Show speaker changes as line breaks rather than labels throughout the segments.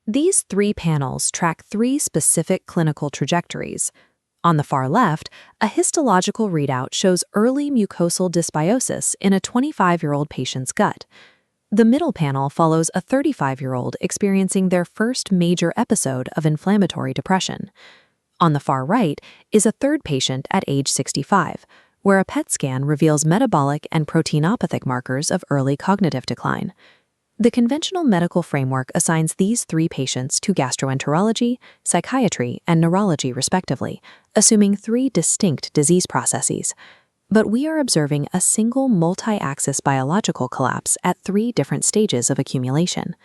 These three panels track three specific clinical trajectories. On the far left, a histological readout shows early mucosal dysbiosis in a 25-year-old patient's gut. The middle panel follows a 35-year-old experiencing their first major episode of inflammatory depression. On the far right is a third patient at age 65, where a PET scan reveals metabolic and proteinopathic markers of early cognitive decline. The conventional medical framework assigns these three patients to gastroenterology, psychiatry, and neurology respectively, assuming three distinct disease processes. But we are observing a single multi-axis biological collapse at three different stages of accumulation.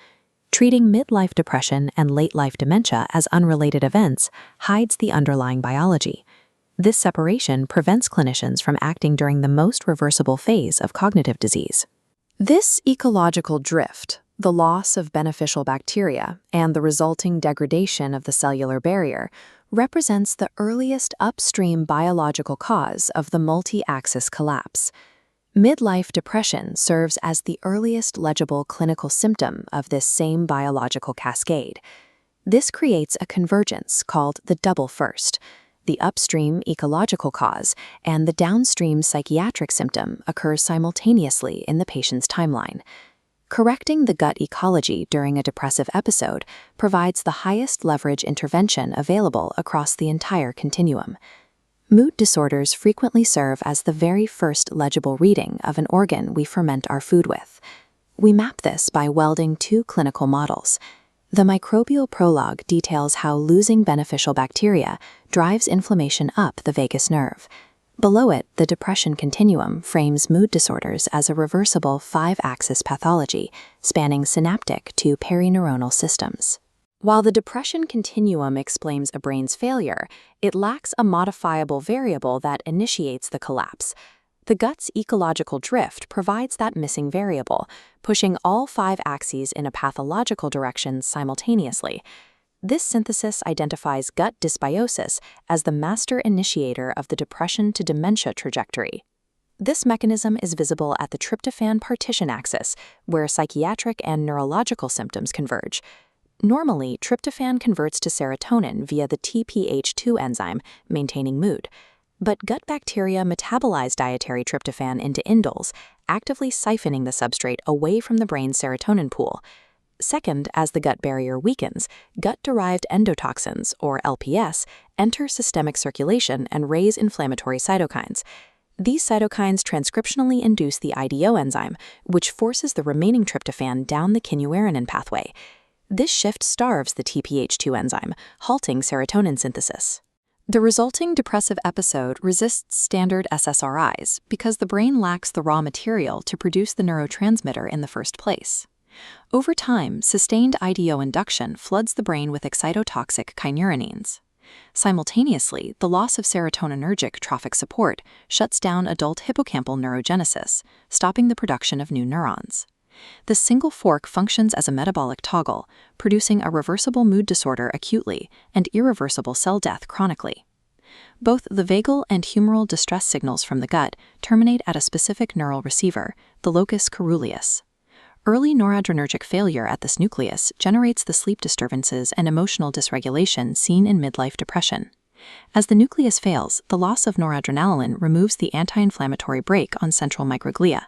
Treating midlife depression and late-life dementia as unrelated events hides the underlying biology. This separation prevents clinicians from acting during the most reversible phase of cognitive disease. This ecological drift, the loss of beneficial bacteria and the resulting degradation of the cellular barrier, represents the earliest upstream biological cause of the multi-axis collapse. Midlife depression serves as the earliest legible clinical symptom of this same biological cascade. This creates a convergence called the double first. The upstream ecological cause and the downstream psychiatric symptom occurs simultaneously in the patient's timeline. Correcting the gut ecology during a depressive episode provides the highest leverage intervention available across the entire continuum. Mood disorders frequently serve as the very first legible reading of an organ we ferment our food with. We map this by welding two clinical models. The Microbial Prologue details how losing beneficial bacteria drives inflammation up the vagus nerve. Below it, the Depression Continuum frames mood disorders as a reversible 5-axis pathology, spanning synaptic to perineuronal systems. While the Depression Continuum explains a brain's failure, it lacks a modifiable variable that initiates the collapse. The gut's ecological drift provides that missing variable, pushing all 5 axes in a pathological direction simultaneously. This synthesis identifies gut dysbiosis as the master initiator of the depression to dementia trajectory. This mechanism is visible at the tryptophan partition axis, where psychiatric and neurological symptoms converge. Normally, tryptophan converts to serotonin via the TPH2 enzyme, maintaining mood. But gut bacteria metabolize dietary tryptophan into indoles, actively siphoning the substrate away from the brain's serotonin pool. Second, as the gut barrier weakens, gut-derived endotoxins, or LPS, enter systemic circulation and raise inflammatory cytokines. These cytokines transcriptionally induce the IDO enzyme, which forces the remaining tryptophan down the kynurenine pathway. This shift starves the TPH2 enzyme, halting serotonin synthesis. The resulting depressive episode resists standard SSRIs because the brain lacks the raw material to produce the neurotransmitter in the first place. Over time, sustained IDO induction floods the brain with excitotoxic kynurenines. Simultaneously, the loss of serotoninergic trophic support shuts down adult hippocampal neurogenesis, stopping the production of new neurons. The single fork functions as a metabolic toggle, producing a reversible mood disorder acutely and irreversible cell death chronically. Both the vagal and humoral distress signals from the gut terminate at a specific neural receiver, the locus coeruleus. Early noradrenergic failure at this nucleus generates the sleep disturbances and emotional dysregulation seen in midlife depression. As the nucleus fails, the loss of noradrenaline removes the anti-inflammatory brake on central microglia.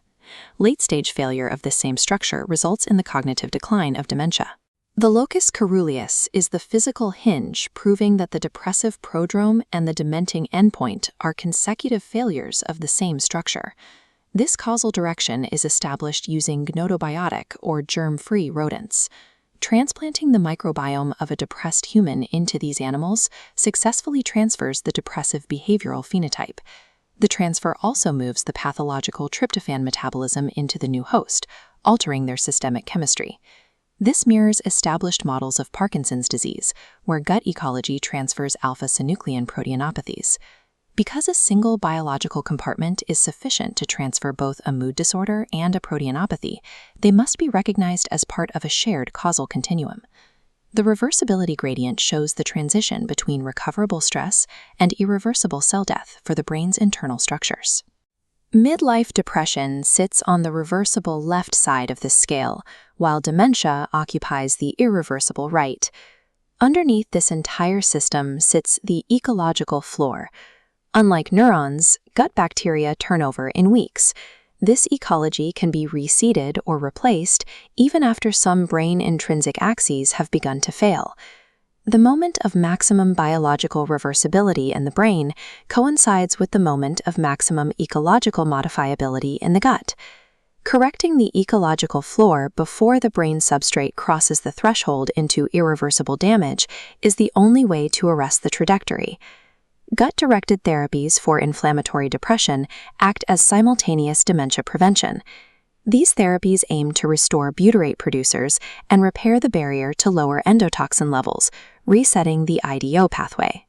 Late-stage failure of this same structure results in the cognitive decline of dementia. The locus coeruleus is the physical hinge proving that the depressive prodrome and the dementing endpoint are consecutive failures of the same structure. This causal direction is established using gnotobiotic or germ-free rodents. Transplanting the microbiome of a depressed human into these animals successfully transfers the depressive behavioral phenotype. The transfer also moves the pathological tryptophan metabolism into the new host, altering their systemic chemistry. This mirrors established models of Parkinson's disease, where gut ecology transfers alpha-synuclein proteinopathies. Because a single biological compartment is sufficient to transfer both a mood disorder and a proteinopathy, they must be recognized as part of a shared causal continuum. The reversibility gradient shows the transition between recoverable stress and irreversible cell death for the brain's internal structures.
Midlife depression sits on the reversible left side of the scale, while dementia occupies the irreversible right. Underneath this entire system sits the ecological floor. Unlike neurons, gut bacteria turn over in weeks. This ecology can be reseeded or replaced even after some brain intrinsic axes have begun to fail. The moment of maximum biological reversibility in the brain coincides with the moment of maximum ecological modifiability in the gut. Correcting the ecological floor before the brain substrate crosses the threshold into irreversible damage is the only way to arrest the trajectory. Gut-directed therapies for inflammatory depression act as simultaneous dementia prevention. These therapies aim to restore butyrate producers and repair the barrier to lower endotoxin levels, resetting the IDO pathway.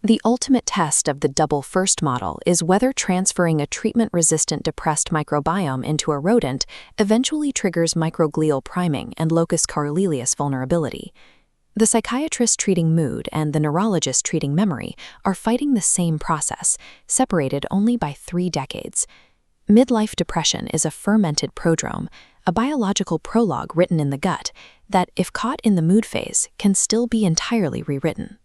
The ultimate test of the double first model is whether transferring a treatment-resistant depressed microbiome into a rodent eventually triggers microglial priming and locus coeruleus vulnerability. The psychiatrist treating mood and the neurologist treating memory are fighting the same process, separated only by 3 decades. Midlife depression is a fermented prodrome, a biological prologue written in the gut that, if caught in the mood phase, can still be entirely rewritten.